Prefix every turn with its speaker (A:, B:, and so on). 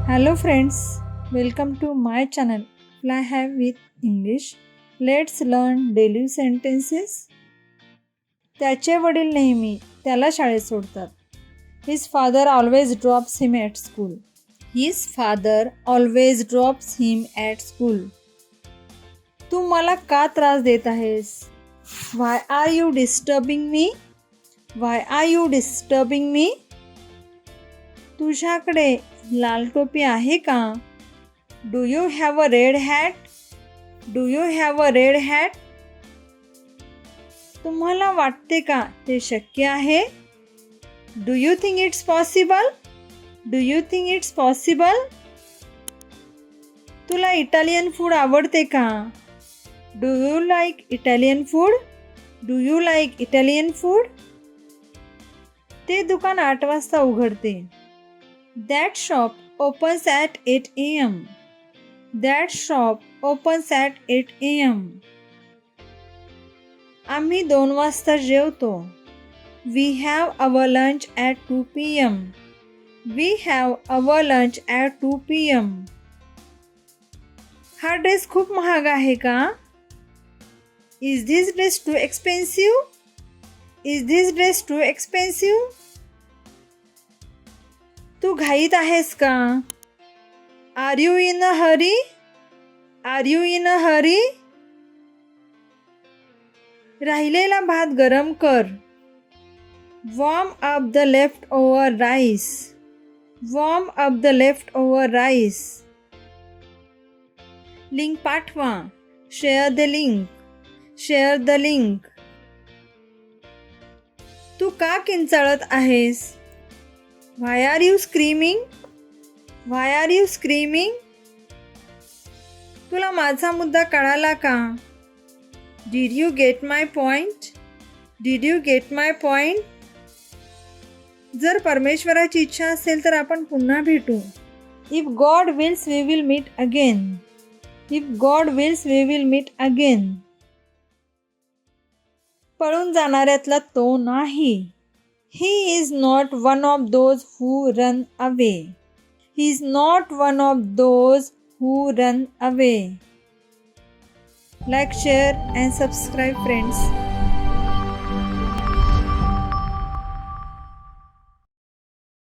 A: Hello friends, welcome to my channel Fly High with English. Let's learn daily sentences. त्याचे वडील नेहमी त्याला शाळेत सोडतात. His father always drops him at school. His father always drops him at school. तू मला का त्रास देत आहेस? Why are you disturbing me? Why are you disturbing me? तुझ्याकडे लाल टोपी आहे का? Do you have a red hat? Do you have a red hat? तुम्हाला वाटते का ते शक्य आहे? Do you think it's possible? Do you think it's possible? तुला इटालियन फूड आवडते का? Do you like Italian food? Do you like Italian food? ते दुकान 8 वाजता उघडते. That shop opens at 8 a.m. That shop opens at 8 a.m. आम्ही 2 वाजता जेवतो. We have our lunch at 2 p.m. We have our lunch at 2 p.m. हा dress खूप महाग आहे का? Is this dress too expensive? Is this dress too expensive? तू घाईत आहेस का? Are you in a hurry? Are you in a hurry? राहिलेला भात गरम कर. Warm up the leftover rice. Warm up the leftover rice. Link पाठवा. Share the link. Share the link. तू का किंचाळत आहेस? Why are you screaming? Why are you screaming? तुला माझा मुद्दा कळाला का? Did you get my point? Did you get my point? जर परमेश्वराची इच्छा असेल तर आपण पुन्हा भेटू. If God wills we will meet again. If God wills we will meet again. पळून जाणाऱ्यातला तो नाही. He is not one of those who run away. He is not one of those who run away. Like, share and subscribe friends.